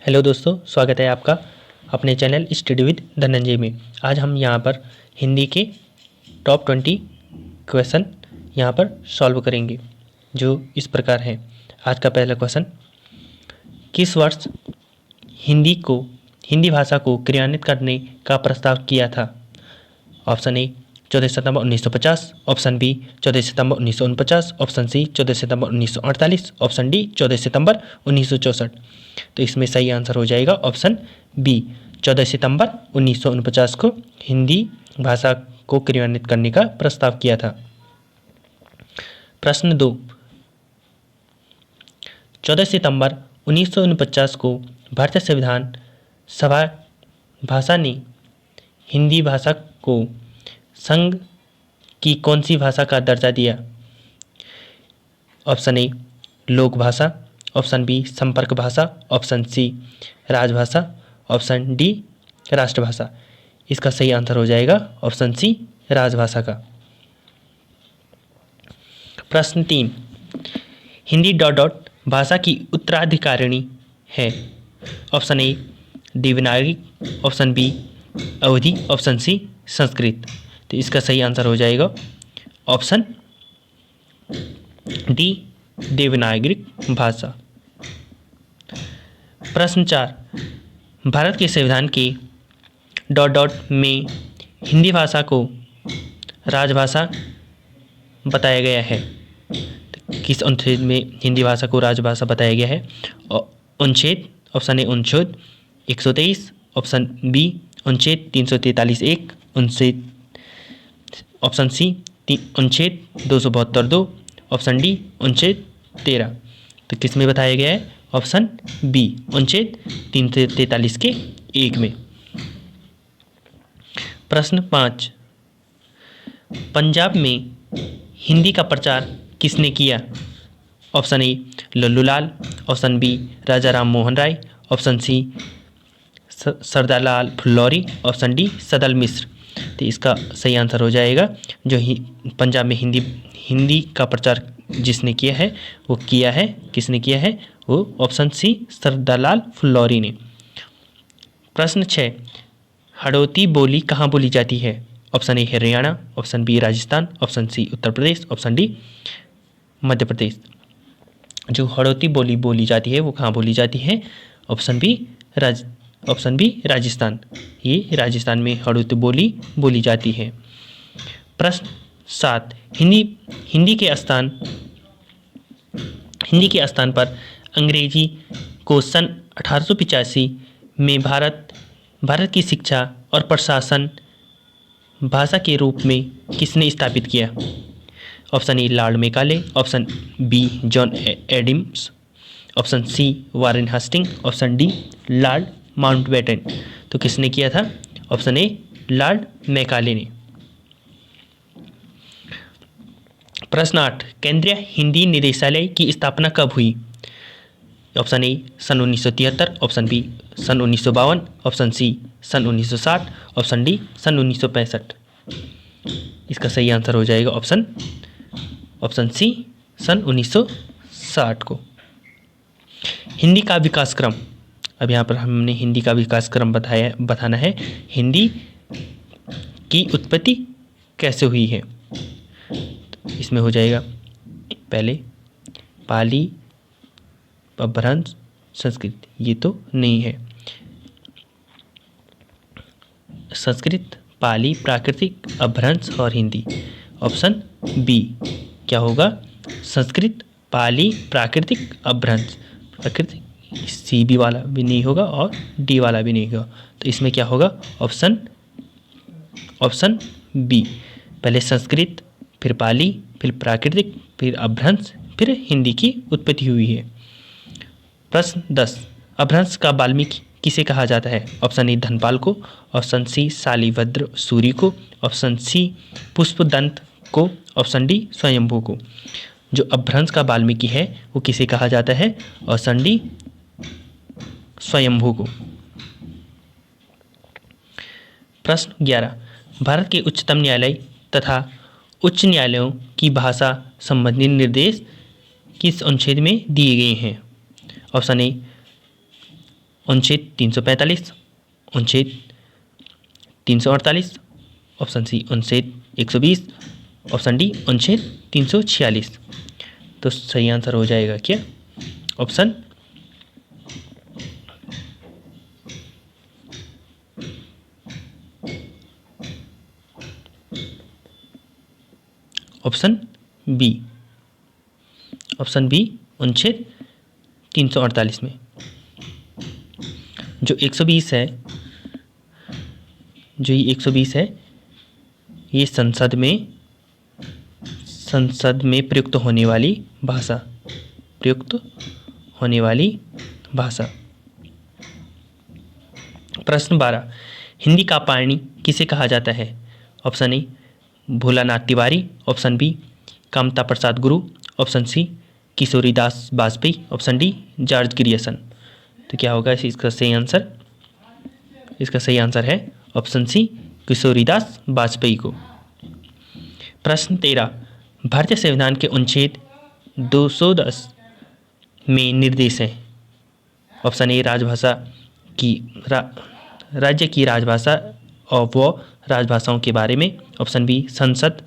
Hello दोस्तों, स्वागत है आपका अपने चैनल स्टडी विद धनंजय में। आज हम यहाँ पर हिंदी के टॉप 20 क्वेश्चन यहाँ पर सॉल्व करेंगे, जो इस प्रकार हैं। आज का पहला क्वेश्चन, किस वर्ष हिंदी भाषा को क्रियान्वित करने का प्रस्ताव किया था? ऑप्शन ए 14 सितंबर 1950, ऑप्शन बी 14 सितंबर 1949, ऑप्शन सी 14 सितंबर 1948, ऑप्शन डी 14 सितंबर 1964। तो इसमें सही आंसर हो जाएगा ऑप्शन बी, 14 सितंबर 1949 को हिंदी भाषा को क्रियान्वित करने का प्रस्ताव किया था। प्रश्न 2, 14 सितंबर 1949 को भारतीय संविधान सभा भाषा ने हिंदी भाषा को संघ की कौन सी भाषा का दर्जा दिया? ऑप्शन ए लोक भाषा, ऑप्शन बी संपर्क भाषा, ऑप्शन सी राजभाषा, ऑप्शन डी राष्ट्रभाषा। इसका सही आंसर हो जाएगा ऑप्शन सी राजभाषा का। प्रश्न 3, हिंदी डॉट डॉट भाषा की उत्तराधिकारिणी है? Option A Devanagari, option B Awadhi, option C Sanskrit. तो इसका सही आंसर हो जाएगा ऑप्शन डी देवनागरी भाषा। प्रश्न 4, भारत के संविधान के डॉट डॉट में हिंदी भाषा को राजभाषा बताया गया है? किस अनुच्छेद में हिंदी भाषा को राजभाषा बताया गया है? अनुच्छेद, ऑप्शन ए अनुच्छेद 123, ऑप्शन बी अनुच्छेद 343(1), अनुच्छेद, ऑप्शन सी अनुच्छेद 272(2), ऑप्शन डी अनुच्छेद 13। तो किस में बताया गया है? ऑप्शन बी अनुच्छेद 343(1) में। प्रश्न 5, पंजाब में हिंदी का प्रचार किसने किया? Option A Lallu Lal, option B Raja Ram Mohan Roy, option C Sardar Lal Phillauri, option D Sadal Mishra. तो इसका सही आंसर हो जाएगा जो पंजाब में हिंदी का प्रचार जिसने किया है वो किसने किया है? वो ऑप्शन सी सरदार लाल फुल्लौरी ने। प्रश्न 6, हड़ौती बोली कहाँ बोली जाती है? Option A Haryana, option B Rajasthan, option C Uttar Pradesh, option D Madhya Pradesh. जो हड़ौती बोली बोली जाती है वो कहाँ बोली जाती है? Option B Rajasthan. ये राजस्थान में हड़ौती बोली बोली जाती है। प्रश्न 7, हिंदी के स्थान पर अंग्रेजी को सन 1885 में भारत की शिक्षा और प्रशासन भाषा के रूप में किसने स्थापित किया? Option A Lord Macaulay, option B John Adams, option C Warren Hastings, option D Lord Mountbatten. तो किसने किया था? ऑप्शन ए लॉर्ड मेकाले ने। प्रश्न 8, केंद्रीय हिंदी निदेशालय की स्थापना कब हुई? ऑप्शन ए सन 1973, ऑप्शन बी सन 1952, ऑप्शन सी सन 1960, ऑप्शन डी सन 1965। इसका सही आंसर हो जाएगा ऑप्शन सी सन 1960 को। हिंदी का विकास क्रम, अब यहाँ पर हमने हिंदी का विकास क्रम बताना है। हिंदी की उत्पत्ति कैसे हुई है? इसमें हो जाएगा पहले पाली, अपभ्रंश, संस्कृत। ये तो नहीं है। संस्कृत, पाली, प्राकृतिक, अपभ्रंश और हिंदी। ऑप्शन बी क्या होगा? संस्कृत, पाली, प्राकृतिक, अपभ्रंश। प्राकृतिक सी बी वाला भी नहीं होगा और डी वाला भी नहीं होगा। तो इसमें क्या होगा? ऑप्शन बी, पहले संस्कृत, फिर पाली, फिर प्राकृतिक, फिर अपभ्रंश, फिर हिंदी की उत्पत्ति हुई है। प्रश्न 10, अपभ्रंश का वाल्मीकि किसे कहा जाता है? ऑप्शन ए धनपाल को, ऑप्शन सी शालिभद्र सूरी को, ऑप्शन सी पुष्पदंत को, ऑप्शन डी स्वयंभू को। जो अपभ्रंश का वाल्मीकि है वो किसे कहा जाता है? ऑप्शन डी स्वयंभू को। प्रश्न 11, भारत के उच्चतम न्यायालय तथा उच्च न्यायालयों की भाषा संबंधी निर्देश किस अनुच्छेद में दिए गए हैं? ऑप्शन ए अनुच्छेद 345, अनुच्छेद 348, ऑप्शन सी अनुच्छेद 120, ऑप्शन डी अनुच्छेद 346। तो सही आंसर हो जाएगा क्या option option B, option B अनुच्छेद 348 में। जो 120 है, जो ये 120 है, ये संसद में प्रयुक्त होने वाली भाषा, प्रयुक्त होने वाली भाषा। प्रश्न 12, हिंदी का पाणि किसे कहा जाता है? Option A Bholanath Tiwari, option B Kamta Prasad Guru, option C Kishoridas Vajpeyi, option D George Grierson. तो क्या होगा इसका सही आंसर? इसका सही आंसर है ऑप्शन सी किशोरीदास वाजपेयी को। प्रश्न 13, भारतीय संविधान के अनुच्छेद 210 में निर्देश है। ऑप्शन ए राजभाषा की राज्य की राजभाषा और वो राजभाषाओं के बारे में, ऑप्शन बी संसद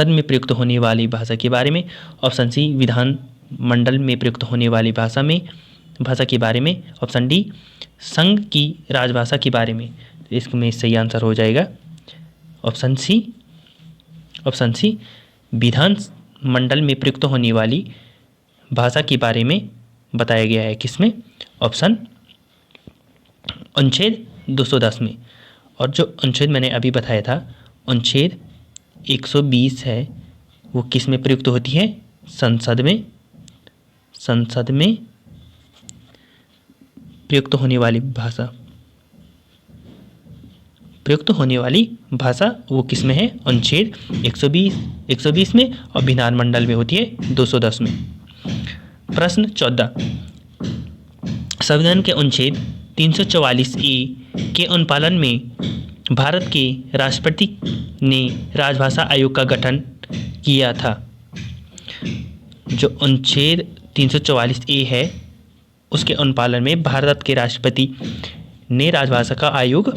में प्रयुक्त होने वाली भाषा के बारे में, ऑप्शन सी विधान मंडल में प्रयुक्त होने वाली भाषा के बारे में, ऑप्शन डी संघ की राजभाषा के बारे में। तो इसमें सही आंसर हो जाएगा ऑप्शन सी विधान मंडल में प्रयुक्त होने वाली भाषा के बारे में बताया गया है। किसमें? ऑप्शन अनुच्छेद 210 में। और जो अनुच्छेद मैंने अभी बताया था अनुच्छेद 120 है, वो किस में प्रयुक्त होती है? संसद में प्रयुक्त होने वाली भाषा वो किस में है? अनुच्छेद 120 में, और विधानमंडल में होती है 210 में। प्रश्न 14, संविधान के अनुच्छेद 344 ए के अनुपालन में भारत के राष्ट्रपति ने राजभाषा आयोग का गठन किया था। जो अनुच्छेद 344 ए है उसके अनुपालन में भारत के राष्ट्रपति ने राजभाषा का आयोग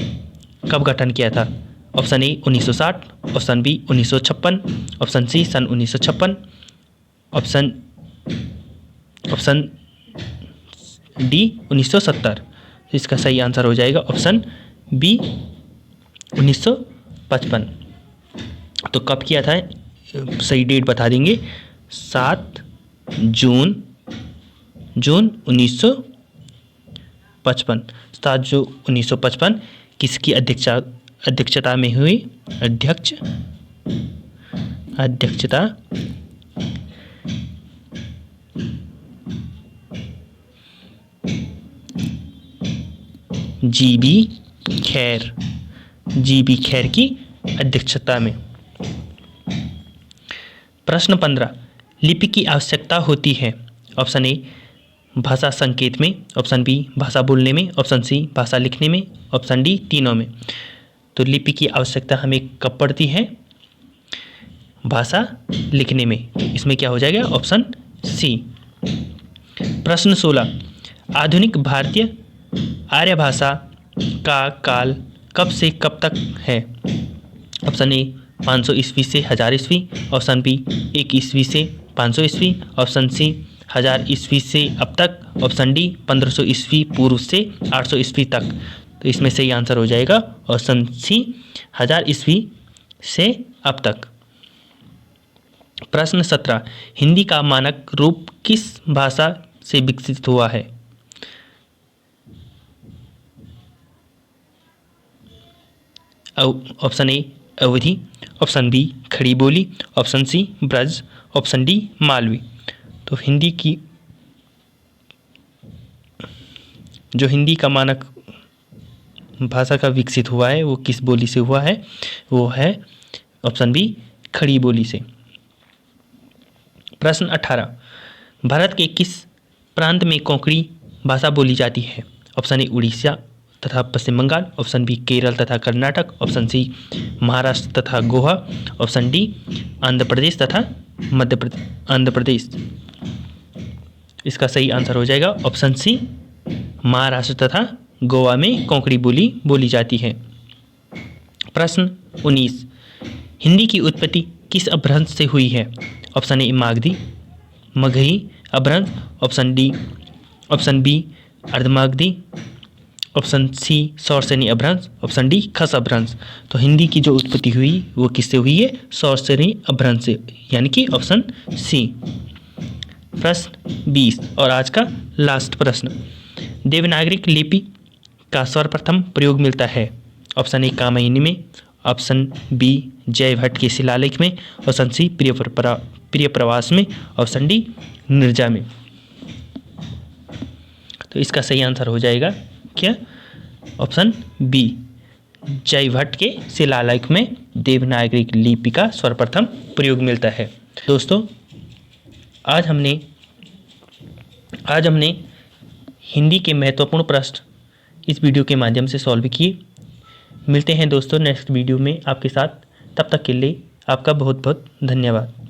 कब गठन किया था? Option A 1960, option B 1956, option C सन 1956, ऑप्शन डी 1970। इसका सही आंसर हो जाएगा ऑप्शन बी 1955। तो कब किया था? सही डेट बता देंगे 7 जून 1955। 7 जून 1955 किसकी अध्यक्षता में हुई? अध्यक्षता जी.बी. खैर की अध्यक्षता में। प्रश्न 15, लिपि की आवश्यकता होती है। ऑप्शन ए भाषा संकेत में, ऑप्शन बी भाषा बोलने में, ऑप्शन सी भाषा लिखने में, ऑप्शन डी तीनों में। तो लिपि की आवश्यकता हमें कब पड़ती है? भाषा लिखने में। इसमें क्या हो जाएगा? Option C. प्रश्न 16, आधुनिक भारतीय आर्य भाषा का काल कब से कब तक है? ऑप्शन ए 500 ईस्वी से 1000 ईस्वी, ऑप्शन बी 1 ईस्वी से 500 ईस्वी, ऑप्शन सी 1000 ईस्वी से अब तक, ऑप्शन डी 1500 ईस्वी पूर्व से 800 ईस्वी तक। तो इसमें सही आंसर हो जाएगा ऑप्शन सी 1000 ईस्वी से अब तक। प्रश्न 17, हिंदी का मानक रूप किस भाषा से विकसित हुआ है? Option A Awadhi, option B Khari Boli, option C Braj, option D Malvi. तो हिंदी का मानक भाषा का विकसित हुआ है वो किस बोली से हुआ है? वो है ऑप्शन बी खड़ी बोली से। प्रश्न 18, भारत के किस प्रांत में कोंकणी भाषा बोली जाती है? ऑप्शन ए उड़ीसा तथा पश्चिम बंगाल, ऑप्शन बी केरल तथा कर्नाटक, ऑप्शन सी महाराष्ट्र तथा गोवा, ऑप्शन डी आंध्र प्रदेश तथा आंध्र प्रदेश। इसका सही आंसर हो जाएगा ऑप्शन सी महाराष्ट्र तथा गोवा में कोंकणी बोली बोली जाती है। प्रश्न 19, हिंदी की उत्पत्ति किस अपभ्रंश से हुई है? ऑप्शन ए Magadhi Magahi Apabhramsha, option B Ardhamagadhi, option C Sauraseni Apabhramsha, option D खस अपभ्रंश। तो हिंदी की जो उत्पत्ति हुई वो किससे हुई है? सौरसेनी अपभ्रंश से, यानी कि ऑप्शन सी। प्रश्न 20 और आज का लास्ट प्रश्न, देवनागरी लिपि का सर्वप्रथम प्रयोग मिलता है? ऑप्शन ए कामयनी में, ऑप्शन बी जयभट्ट के शिलालेख में, ऑप्शन सी प्रिय प्रवास में, ऑप्शन डी निर्जा में। तो इसका सही आंसर हो जाएगा क्या? ऑप्शन बी, जयभट्ट के शिलालेख में देवनागरी लिपि का सर्वप्रथम प्रयोग मिलता है। दोस्तों आज हमने हिंदी के महत्वपूर्ण प्रश्न इस वीडियो के माध्यम से सॉल्व किए। मिलते हैं दोस्तों नेक्स्ट वीडियो में आपके साथ, तब तक के लिए आपका बहुत बहुत धन्यवाद।